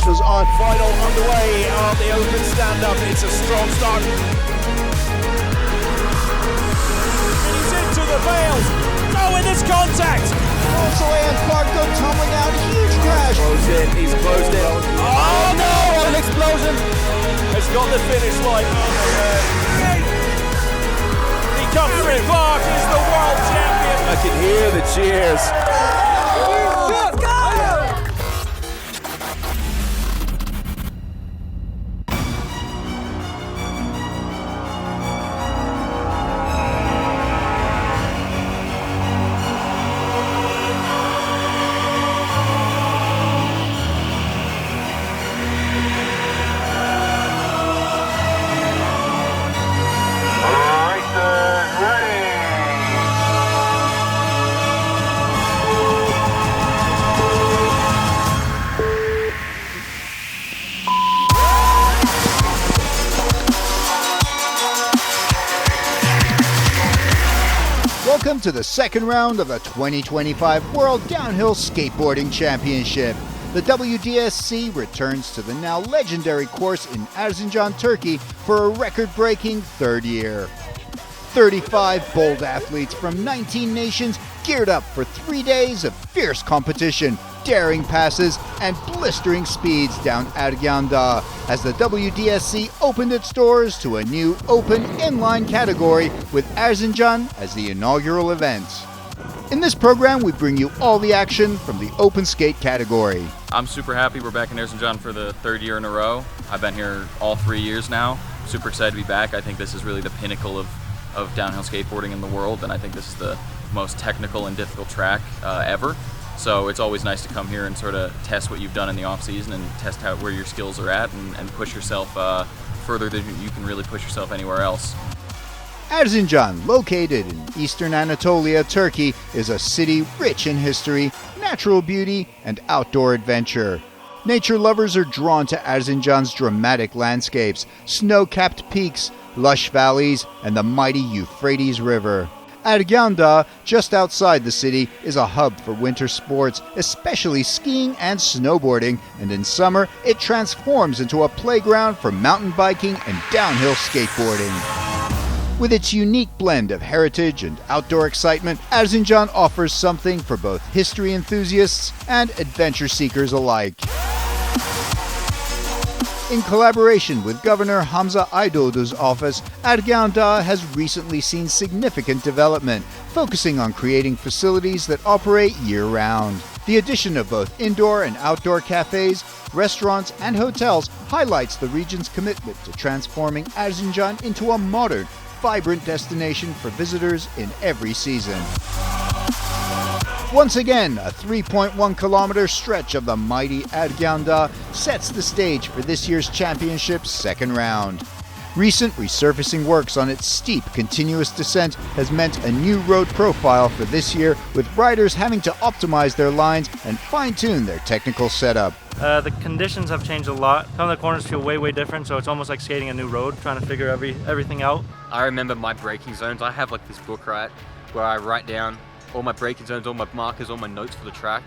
supporters on. Final underway on the open stand-up. It's a strong start. And he's into the veils. Oh, and it's contact. Also, and Clark go tumbling out. Huge crash. Closed in. He's closed in. Oh no! What an explosion! Has got the finish line. He comes through. Clark is the world champion. I can hear the cheers. Welcome to the second round of the 2025 World Downhill Skateboarding Championship. The WDSC returns to the now legendary course in Erzincan, Turkey for a record-breaking third year. 35 bold athletes from 19 nations geared up for 3 days of fierce competition, daring passes, and blistering speeds down Ergan Dağı as the WDSC opened its doors to a new open inline category with Erzincan as the inaugural event. In this program, we bring you all the action from the open skate category. I'm super happy we're back in Erzincan for the third year in a row. I've been here all 3 years now. Super excited to be back. I think this is really the pinnacle of downhill skateboarding in the world, and I think this is the most technical and difficult track ever. So it's always nice to come here and sort of test what you've done in the off season and test where your skills are at and push yourself further than you can really push yourself anywhere else. Erzincan, located in eastern Anatolia, Turkey, is a city rich in history, natural beauty, and outdoor adventure. Nature lovers are drawn to Erzincan's dramatic landscapes, snow-capped peaks, lush valleys, and the mighty Euphrates River. Ergan Dağı, just outside the city, is a hub for winter sports, especially skiing and snowboarding, and in summer, it transforms into a playground for mountain biking and downhill skateboarding. With its unique blend of heritage and outdoor excitement, Erzincan offers something for both history enthusiasts and adventure seekers alike. In collaboration with Governor Hamza Aydoğdu's office, Ergan Dağı has recently seen significant development, focusing on creating facilities that operate year-round. The addition of both indoor and outdoor cafes, restaurants, and hotels highlights the region's commitment to transforming Erzincan into a modern, vibrant destination for visitors in every season. Once again, a 3.1-kilometer stretch of the mighty Ergan Dağı sets the stage for this year's championship's second round. Recent resurfacing works on its steep, continuous descent has meant a new road profile for this year, with riders having to optimize their lines and fine-tune their technical setup. The conditions have changed a lot. Some of the corners feel way different, so it's almost like skating a new road, trying to figure everything out. I remember my braking zones. I have like this book, right, where I write down all my braking zones, all my markers, all my notes for the track.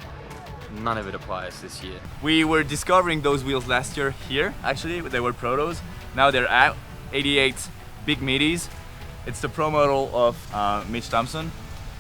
None of it applies this year. We were discovering those wheels last year here, actually. They were protos. Now they're at 88 big middies. It's the pro model of Mitch Thompson.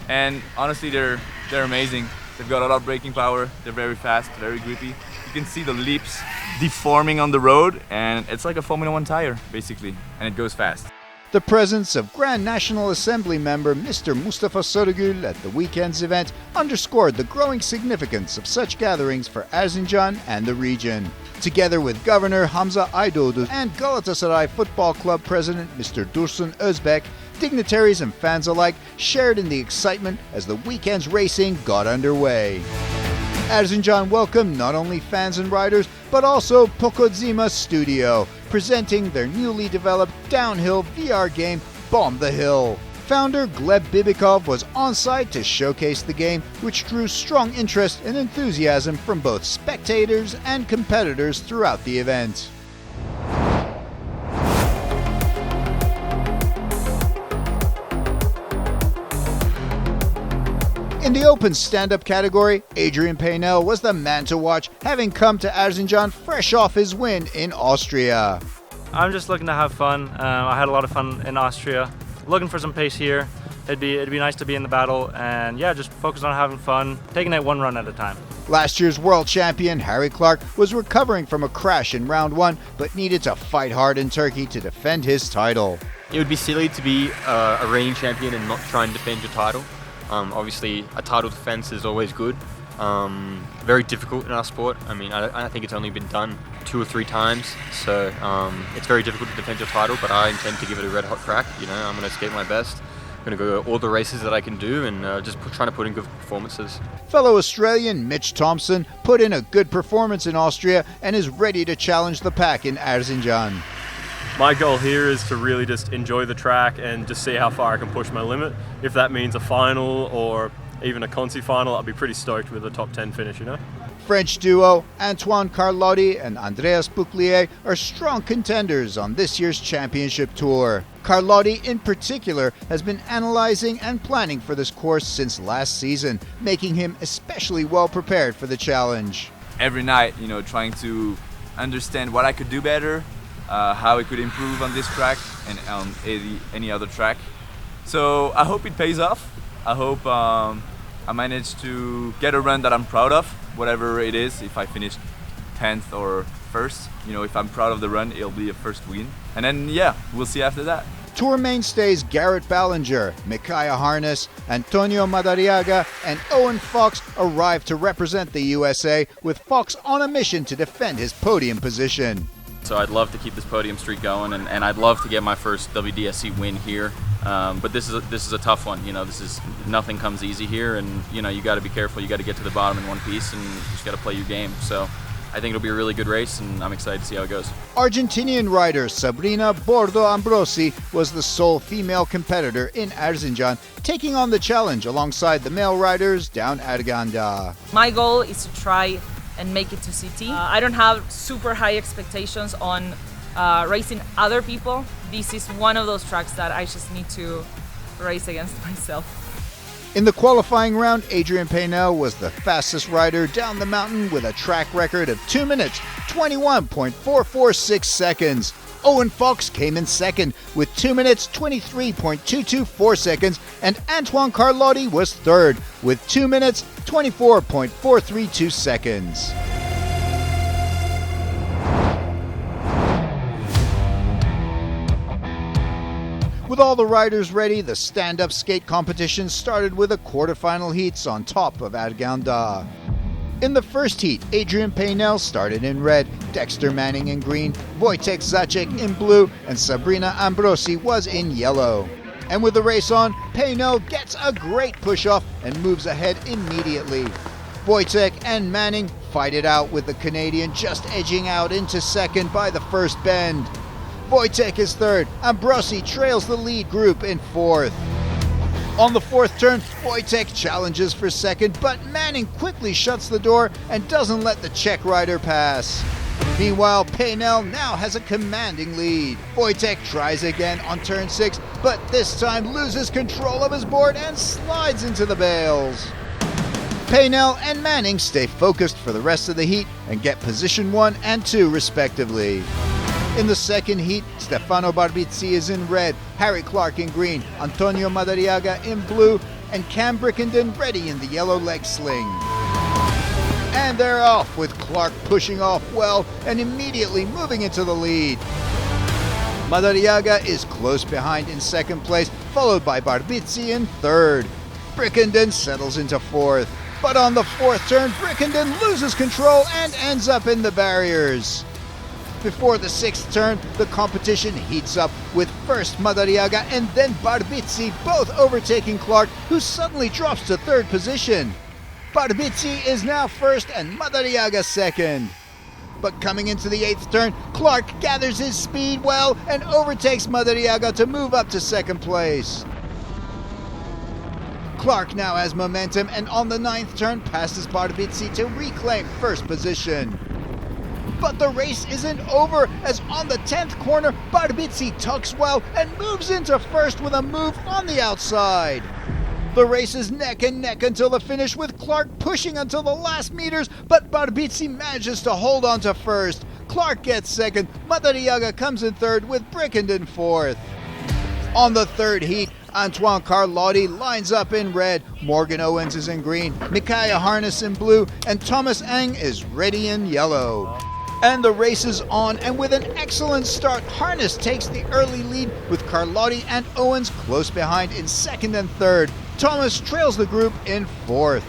And honestly, they're amazing. They've got a lot of braking power. They're very fast, very grippy. You can see the lips deforming on the road, and it's like a Formula 1 tire, basically. And it goes fast. The presence of Grand National Assembly member Mr. Mustafa Sarıgül at the weekend's event underscored the growing significance of such gatherings for Erzincan and the region. Together with Governor Hamza Aydoğdu and Galatasaray Football Club President Mr. Dursun Özbek, dignitaries and fans alike shared in the excitement as the weekend's racing got underway. Erzincan welcomed not only fans and riders, but also Pocodzima Studio, presenting their newly developed downhill VR game, Bomb the Hill. Founder Gleb Bibikov was on site to showcase the game, which drew strong interest and enthusiasm from both spectators and competitors throughout the event. In the open stand-up category, Adrian Paynel was the man to watch, having come to Erzincan fresh off his win in Austria. I'm just looking to have fun. I had a lot of fun in Austria. Looking for some pace here. It'd be nice to be in the battle, and yeah, just focus on having fun, taking it one run at a time. Last year's world champion Harry Clark was recovering from a crash in round 1, but needed to fight hard in Turkey to defend his title. It would be silly to be a reigning champion and not try and defend your title. Obviously, a title defense is always good. Very difficult in our sport. I mean, I think it's only been done 2 or 3 times, so it's very difficult to defend your title, but I intend to give it a red hot crack. You know, I'm going to skate my best. I'm going to go all the races that I can do and just trying to put in good performances. Fellow Australian Mitch Thompson put in a good performance in Austria and is ready to challenge the pack in Erzincan. My goal here is to really just enjoy the track and just see how far I can push my limit. If that means a final or even a Consi final, I'll be pretty stoked with a top 10 finish, you know? French duo Antoine Carlotti and Andreas Bouclier are strong contenders on this year's championship tour. Carlotti in particular has been analyzing and planning for this course since last season, making him especially well prepared for the challenge. Every night, you know, trying to understand what I could do better, how I could improve on this track and on any other track. So I hope it pays off. I hope I managed to get a run that I'm proud of, whatever it is. If I finish 10th or 1st, you know, if I'm proud of the run, it'll be a first win. And then, yeah, we'll see after that. Tour mainstays Garrett Ballinger, Micaiah Harness, Antonio Madariaga, and Owen Fox arrived to represent the USA, with Fox on a mission to defend his podium position. So I'd love to keep this podium streak going, and I'd love to get my first WDSC win here. But this is a tough one. You know, nothing comes easy here, and you know, you got to be careful. You got to get to the bottom in one piece, and you just got to play your game. So I think it'll be a really good race, and I'm excited to see how it goes. Argentinian rider Sabrina Bordo Ambrosi was the sole female competitor in Erzincan, taking on the challenge alongside the male riders down Erganda. My goal is to try and make it to CT. I don't have super high expectations on racing other people. This is one of those tracks that I just need to race against myself. In the qualifying round, Adrian Paynel was the fastest rider down the mountain with a track record of 2 minutes, 21.446 seconds. Owen Fox came in second with 2 minutes, 23.224 seconds, and Antoine Carlotti was third with 2 minutes, 24.432 seconds. With all the riders ready, the stand-up skate competition started with the quarterfinal heats on top of Erganda. In the first heat, Adrian Paynel started in red, Dexter Manning in green, Wojtek Zaczek in blue, and Sabrina Ambrosi was in yellow. And with the race on, Paynel gets a great push-off and moves ahead immediately. Wojtek and Manning fight it out, with the Canadian just edging out into second by the first bend. Wojtek is third. Ambrosi trails the lead group in fourth. On the fourth turn, Wojtek challenges for second, but Manning quickly shuts the door and doesn't let the Czech rider pass. Meanwhile, Paynel now has a commanding lead. Wojtek tries again on turn 6, but this time loses control of his board and slides into the bales. Paynel and Manning stay focused for the rest of the heat and get position 1 and 2 respectively. In the second heat, Stefano Barbizzi is in red, Harry Clark in green, Antonio Madariaga in blue, and Cam Brickenden ready in the yellow leg sling. And they're off, with Clark pushing off well and immediately moving into the lead. Madariaga is close behind in second place, followed by Barbizzi in third. Brickenden settles into fourth, but on the fourth turn, Brickenden loses control and ends up in the barriers. Before the sixth turn, the competition heats up, with first Madariaga and then Barbizzi both overtaking Clark, who suddenly drops to third position. Barbizzi is now first and Madariaga second. But coming into the eighth turn, Clark gathers his speed well and overtakes Madariaga to move up to second place. Clark now has momentum and on the ninth turn passes Barbizzi to reclaim first position. But the race isn't over, as on the 10th corner, Barbizzi tucks well and moves into first with a move on the outside. The race is neck and neck until the finish, with Clark pushing until the last meters, but Barbizzi manages to hold on to first. Clark gets second, Madariaga comes in third, with Brickenden fourth. On the third heat, Antoine Carlotti lines up in red, Morgan Owens is in green, Micaiah Harness in blue, and Thomas Eng is ready in yellow. And the race is on, and with an excellent start, Harness takes the early lead, with Carlotti and Owens close behind in second and third. Thomas trails the group in fourth.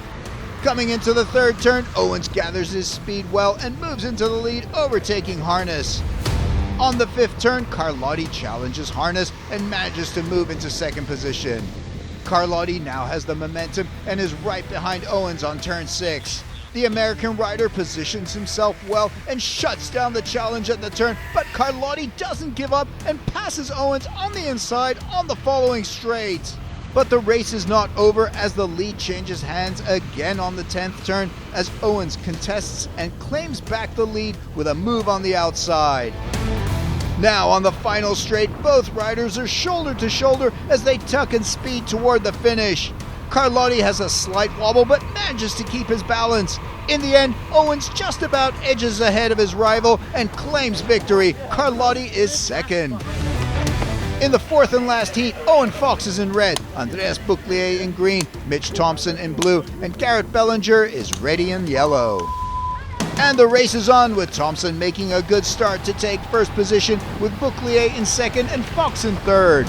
Coming into the third turn, Owens gathers his speed well and moves into the lead, overtaking Harness. On the fifth turn, Carlotti challenges Harness and manages to move into second position. Carlotti now has the momentum and is right behind Owens on turn 6. The American rider positions himself well and shuts down the challenge at the turn, but Carlotti doesn't give up and passes Owens on the inside on the following straight. But the race is not over, as the lead changes hands again on the 10th turn, as Owens contests and claims back the lead with a move on the outside. Now on the final straight, both riders are shoulder to shoulder as they tuck and speed toward the finish. Carlotti has a slight wobble but manages to keep his balance. In the end, Owens just about edges ahead of his rival and claims victory. Carlotti is second. In the fourth and last heat, Owen Fox is in red, Andreas Bouclier in green, Mitch Thompson in blue, and Garrett Bellinger is ready in yellow. And the race is on, with Thompson making a good start to take first position, with Bouclier in second and Fox in third.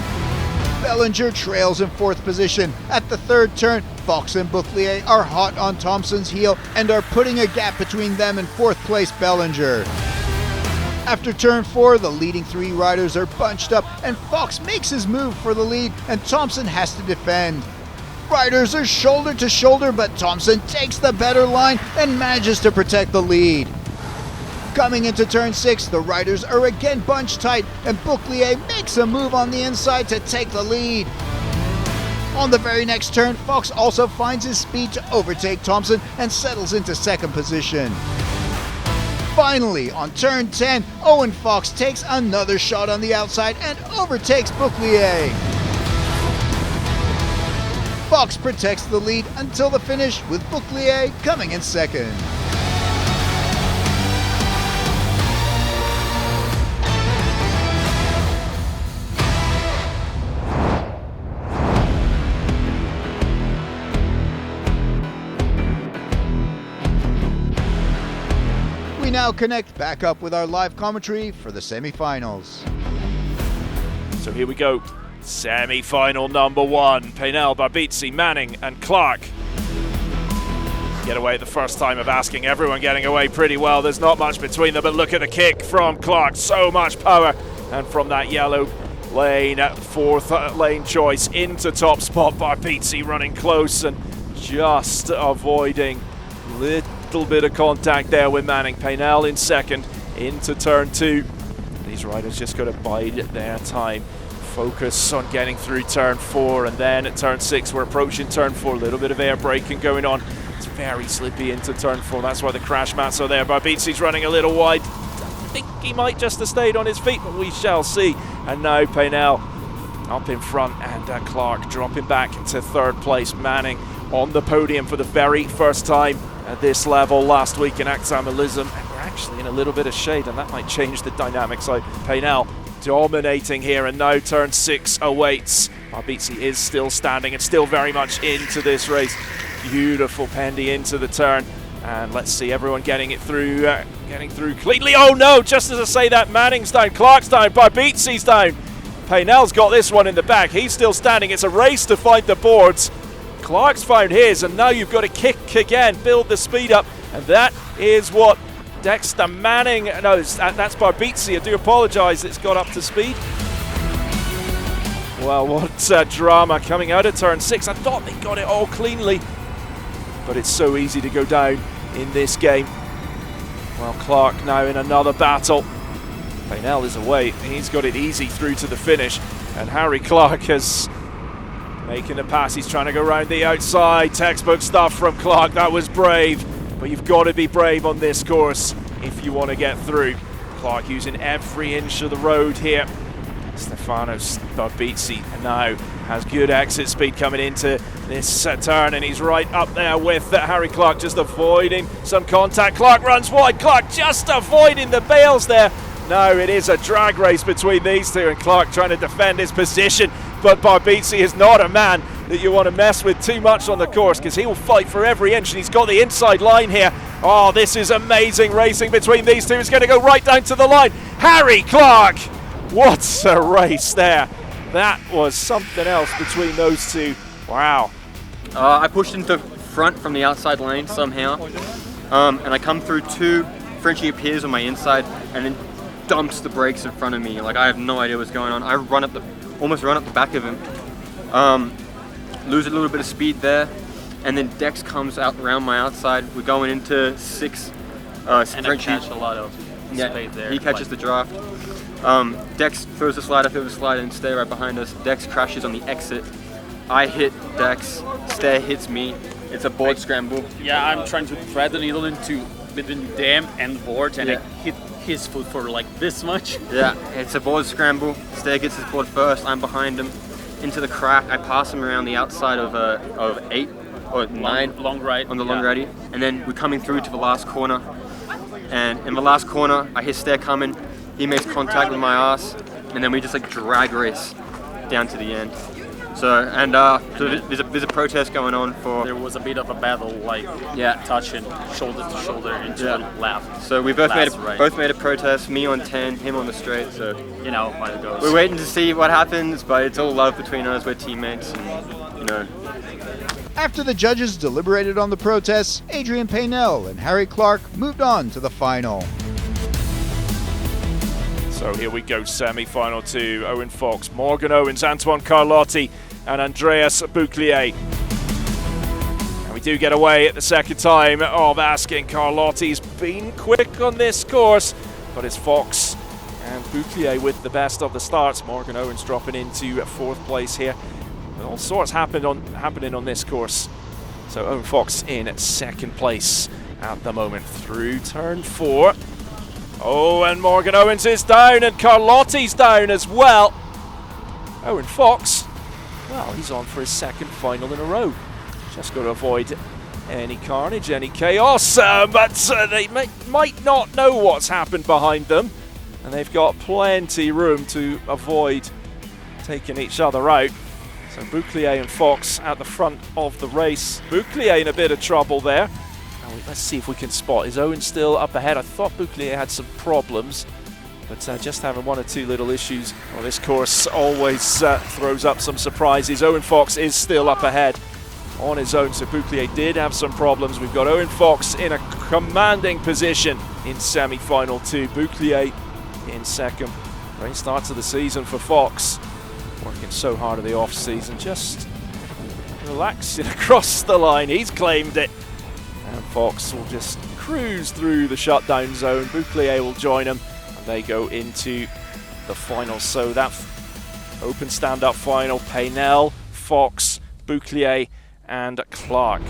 Bellinger trails in fourth position. At the third turn, Fox and Bouclier are hot on Thompson's heel and are putting a gap between them and fourth place Bellinger. After turn 4, the leading 3 riders are bunched up and Fox makes his move for the lead and Thompson has to defend. Riders are shoulder to shoulder, but Thompson takes the better line and manages to protect the lead. Coming into turn 6, the riders are again bunched tight and Bouclier makes a move on the inside to take the lead. On the very next turn, Fox also finds his speed to overtake Thompson and settles into second position. Finally, on turn 10, Owen Fox takes another shot on the outside and overtakes Bouclier. Fox protects the lead until the finish, with Bouclier coming in second. We now connect back up with our live commentary for the semi-finals. So here we go. Semi-final number 1. Paynel, Barbizzi, Manning and Clark. Get away the first time of asking. Everyone getting away pretty well. There's not much between them, but look at the kick from Clark. So much power. And from that yellow lane, fourth lane choice into top spot. Barbizzi running close and just avoiding little bit of contact there with Manning. Paynel in second into turn 2. These riders just got to bide their time. Focus on getting through turn 4, and then at turn 6 we're approaching turn 4. A little bit of air braking going on. It's very slippy into turn 4. That's why the crash mats are there. Barbizzi's running a little wide. I think he might just have stayed on his feet, but we shall see. And now Paynel up in front, and Clark dropping back into third place. Manning on the podium for the very first time at this level last week in Axamilism, and we're actually in a little bit of shade, and that might change the dynamics. So Paynel dominating here, and now turn 6 awaits. Barbizzi is still standing and still very much into this race. Beautiful Pendy into the turn, and let's see everyone getting through cleanly. Oh no, just as I say that, Manning's down, Clark's down, Barbizzi's down. Paynel's got this one in the bag. He's still standing. It's a race to find the boards. Clark's found his, and now you've got to kick again, build the speed up, and that is what Dexter Manning, no, that's Barbizzi, I do apologise, it's got up to speed. Well, what drama coming out of turn 6. I thought they got it all cleanly, but it's so easy to go down in this game. Well, Clark now in another battle. Paynel is away, he's got it easy through to the finish, and Harry Clark is making a pass. He's trying to go around the outside. Textbook stuff from Clark. That was brave, but you've got to be brave on this course if you want to get through. Clark using every inch of the road here. Stefanos Barbizzi now has good exit speed coming into this turn, and he's right up there with Harry Clark, just avoiding some contact. Clark runs wide, Clark just avoiding the bales there. No, it is a drag race between these two, and Clark trying to defend his position, but Barbizzi is not a man that you want to mess with too much on the course, because he will fight for every inch, and he's got the inside line here. Oh, this is amazing racing between these two. It's going to go right down to the line. Harry Clark! What a race there. That was something else between those two. Wow. I pushed into front from the outside lane somehow, and I come through two Frenchie appears on my inside and then dumps the brakes in front of me. Like, I have no idea what's going on. I almost run up the back of him, lose a little bit of speed there, and then Dex comes out around my outside. We're going into 6 and Frenchie. catch a lot of space there. He catches the draft. Dex throws the slide, I throw the slide and stay right behind us. Dex crashes on the exit. I hit Dex, Stair hits me. It's a board scramble. Yeah, I'm trying to thread the needle into between them and the board, and I hit his foot for like this much. Yeah, it's a board scramble. Stair gets his board first, I'm behind him. Into the crack, I pass him around the outside of 8 or 9. Long right. On the long righty. And then we're coming through to the last corner. And in the last corner, I hear Stair coming. He makes contact with my ass, and then we just like drag race down to the end. So there's a protest going on for. There was a bit of a battle, like touching shoulder to shoulder into the left. So we both made a protest. Me on 10, him on the straight. So you know how it goes. We're waiting to see what happens, but it's all love between us. We're teammates, and you know. After the judges deliberated on the protests, Adrian Paynell and Harry Clark moved on to the final. So here we go, semi-final 2. Owen Fox, Morgan Owens, Antoine Carlotti and Andreas Bouclier. And we do get away at the second time of asking. Carlotti's been quick on this course, but it's Fox and Bouclier with the best of the starts. Morgan Owens dropping into 4th place here. All sorts happening on this course. So Owen Fox in 2nd place at the moment through turn 4. Oh, and Morgan Owens is down, and Carlotti's down as well. Owen Fox, well, he's on for his 2nd final in a row. Just got to avoid any carnage, any chaos, but they might not know what's happened behind them, and they've got plenty room to avoid taking each other out. So Bouclier and Fox at the front of the race. Bouclier in a bit of trouble there. Let's see if we can spot. Is Owen still up ahead? I thought Bouclier had some problems, but just having 1 or 2 little issues. Well, this course always throws up some surprises. Owen Fox is still up ahead on his own, so Bouclier did have some problems. We've got Owen Fox in a commanding position in semi-final 2. Bouclier in 2nd. Great start to the season for Fox. Working so hard at the off-season, just relaxing across the line. He's claimed it. And Fox will just cruise through the shutdown zone. Bouclier will join him, and they go into the final. So that open stand-up final, Paynell, Fox, Bouclier, and Clark.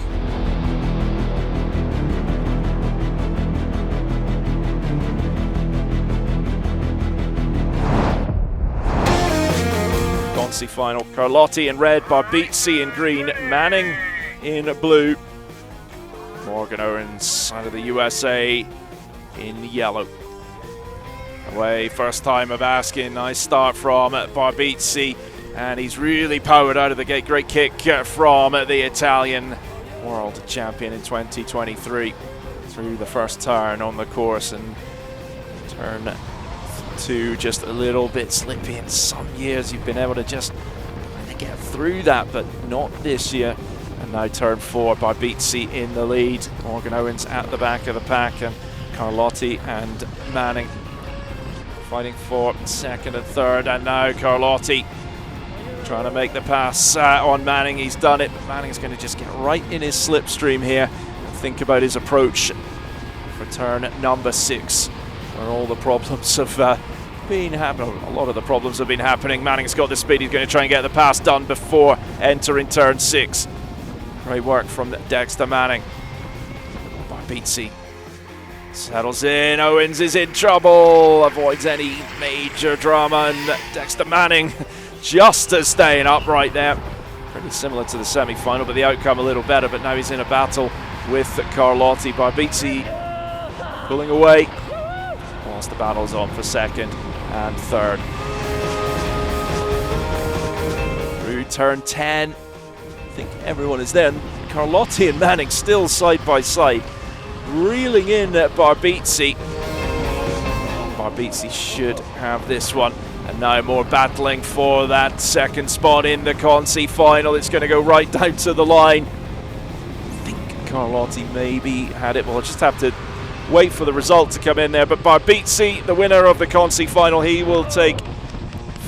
Consi final, Carlotti in red, Barbizzi in green, Manning in blue. Morgan Owens out of the USA in yellow. Away, first time of asking. Nice start from Barbizzi, and he's really powered out of the gate. Great kick from the Italian world champion in 2023 through the first turn on the course, and turn 2 just a little bit slippy. In some years you've been able to just kind of get through that, but not this year. And now turn 4, Barbizzi in the lead. Morgan Owens at the back of the pack, and Carlotti and Manning fighting for 2nd and 3rd. And now Carlotti trying to make the pass on Manning. He's done it, but Manning's going to just get right in his slipstream here and think about his approach for turn number 6, where all the problems have been happening. A lot of the problems have been happening. Manning's got the speed. He's going to try and get the pass done before entering turn 6. Great work from Dexter Manning. Barbizzi Settles in, Owens is in trouble, avoids any major drama, and Dexter Manning just staying upright there. Pretty similar to the semi-final, but the outcome a little better, but now he's in a battle with Carlotti. Barbizzi pulling away, whilst the battle's on for second and third. Through turn 10, I think everyone is there. Carlotti and Manning still side by side, reeling in at Barbizzi. Barbizzi should have this one. And now more battling for that second spot in the Consi final. It's going to go right down to the line. I think Carlotti maybe had it. We'll just have to wait for the result to come in there. But Barbizzi, the winner of the Consi final, he will take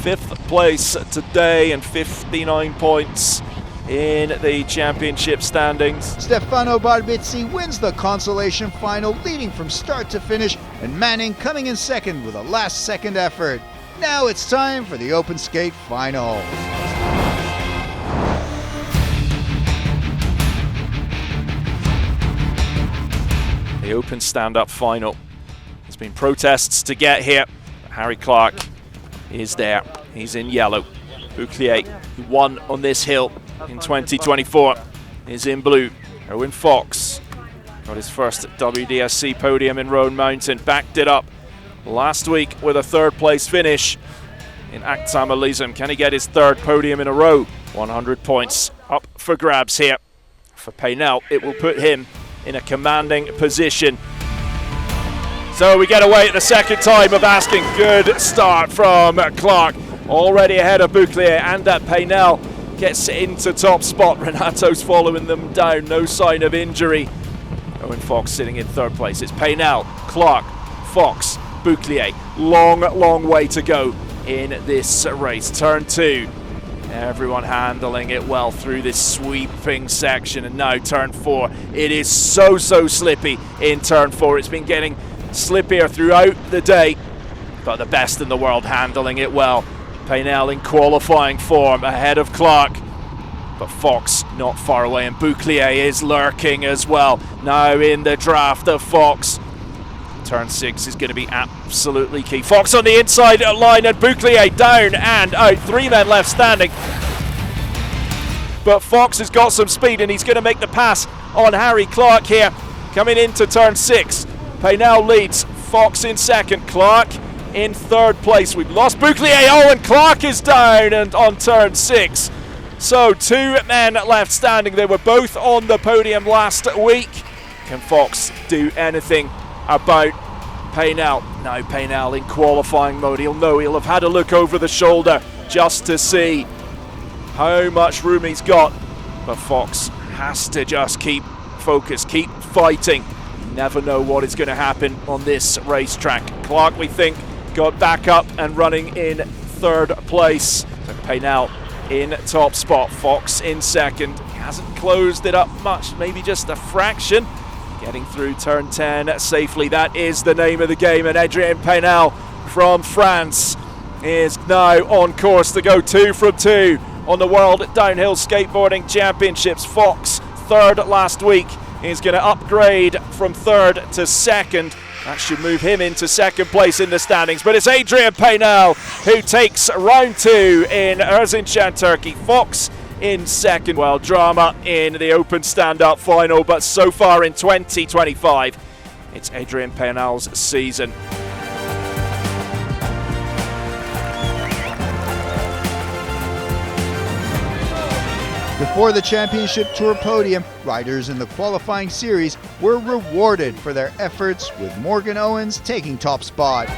5th place today and 59 points in the championship standings. Stefano Barbizzi wins the consolation final, leading from start to finish, and Manning coming in second with a last-second effort. Now it's time for the open skate final. The open stand-up final. There's been protests to get here. Harry Clark is there. He's in yellow. Bouclier, who won on this hill in 2024, is in blue. Owen Fox got his first WDSC podium in Roan Mountain. Backed it up last week with a third-place finish in Aktamalizm. Can he get his third podium in a row? 100 points up for grabs here. For Paynell, it will put him in a commanding position. So we get away at the second time of asking. Good start from Clark. Already ahead of Bouclier, and that Paynell gets into top spot. Renato's following them down, no sign of injury. Owen Fox sitting in third place. It's Paynell, Clark, Fox, Bouclier. Long way to go in this race. Turn 2. Everyone handling it well through this sweeping section, and now turn 4. It is so slippy in turn 4. It's been getting slippier throughout the day, but the best in the world handling it well. Paynell in qualifying form ahead of Clark, but Fox not far away, and Bouclier is lurking as well. Now in the draft of Fox. Turn 6 is going to be absolutely key. Fox on the inside line, and Bouclier down and out. 3 men left standing. But Fox has got some speed, and he's going to make the pass on Harry Clark here. Coming into turn 6. Paynell leads. Fox in second. Clark in third place. We've lost Bouclier. Oh, and Clark is down and on turn 6. So 2 men left standing. They were both on the podium last week. Can Fox do anything about Paynell? Now Paynell in qualifying mode. He'll know, he'll have had a look over the shoulder just to see how much room he's got. But Fox has to just keep focused, keep fighting. You never know what is going to happen on this racetrack. Clark, we think, got back up and running in third place. So Paynell in top spot. Fox in second. He hasn't closed it up much, maybe just a fraction. Getting through turn 10 safely. That is the name of the game. And Adrien Paynell from France is now on course to go 2 from 2 on the World Downhill Skateboarding Championships. Fox, third last week, is going to upgrade from third to second. That should move him into second place in the standings. But it's Adrien Paynell who takes round 2 in Erzincan, Turkey. Fox in second. Well, drama in the open stand-up final, but so far in 2025, it's Adrien Paynell's season. Before the championship tour podium, riders in the qualifying series were rewarded for their efforts, with Morgan Owens taking top spot.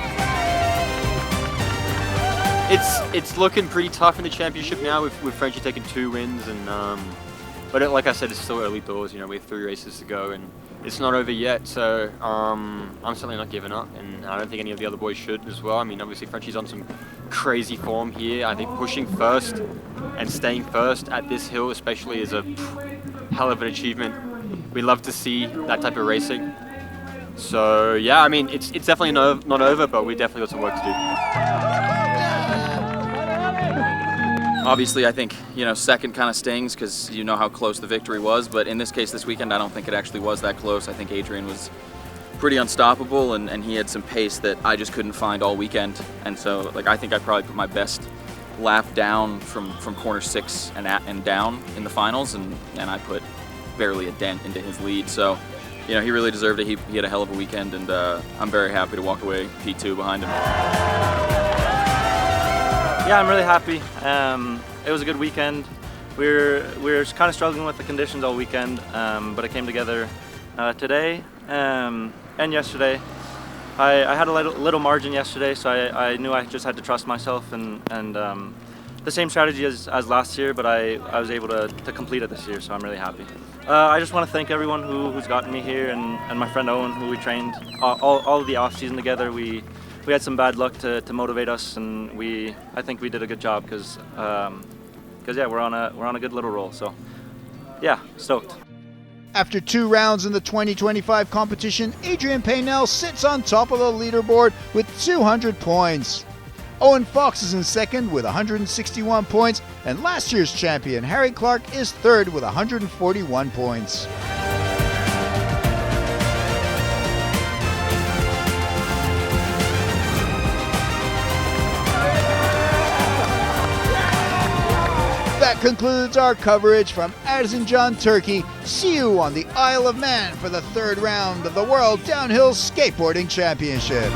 It's looking pretty tough in the championship now, with Frenchie taking 2 wins, and but like I said, it's still early doors. You know, we have 3 races to go, and it's not over yet. So I'm certainly not giving up, and I don't think any of the other boys should as well. I mean, obviously Frenchie's on some crazy form here. I think pushing first and staying first at this hill especially is a hell of an achievement. We love to see that type of racing. So yeah, I mean, it's definitely not over, but we definitely got some work to do. Obviously, I think, second kind of stings because you know how close the victory was, but in this case this weekend, I don't think it actually was that close. I think Adrien was pretty unstoppable, and he had some pace that I just couldn't find all weekend. And so, like, I think I probably put my best lap down from corner 6 and down in the finals, and I put barely a dent into his lead. So, you know, he really deserved it. He had a hell of a weekend, and I'm very happy to walk away P2 behind him. Yeah, I'm really happy. It was a good weekend. We were kind of struggling with the conditions all weekend, but it came together today and yesterday. I had a little margin yesterday, so I knew I just had to trust myself, and the same strategy as last year, but I was able to complete it this year, so I'm really happy. I just want to thank everyone who's gotten me here, and my friend Owen, who we trained all of the off season together. We had some bad luck to motivate us, and I think we did a good job because yeah, we're on a good little roll. So yeah, stoked. After 2 rounds in the 2025 competition, Adrian Paynell sits on top of the leaderboard with 200 points. Owen Fox is in second with 161 points, and last year's champion Harry Clark is third with 141 points. That concludes our coverage from Erzincan, Turkey. See you on the Isle of Man for the 3rd round of the World Downhill Skateboarding Championship.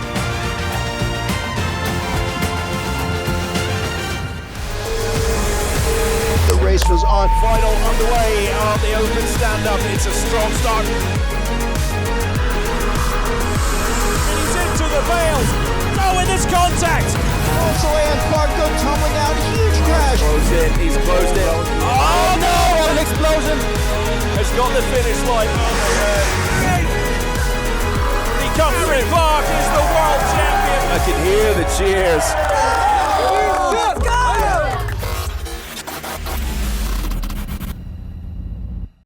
The race was on. Final underway on the open stand-up. It's a strong start. And he's into the veils. Oh, and there's contact. Also, and Clark go tumbling out. Huge crash. Closed in. He's closed in. Oh no! What an explosion! Has got the finish line. He comes through. Clark is the world champion. I can hear the cheers.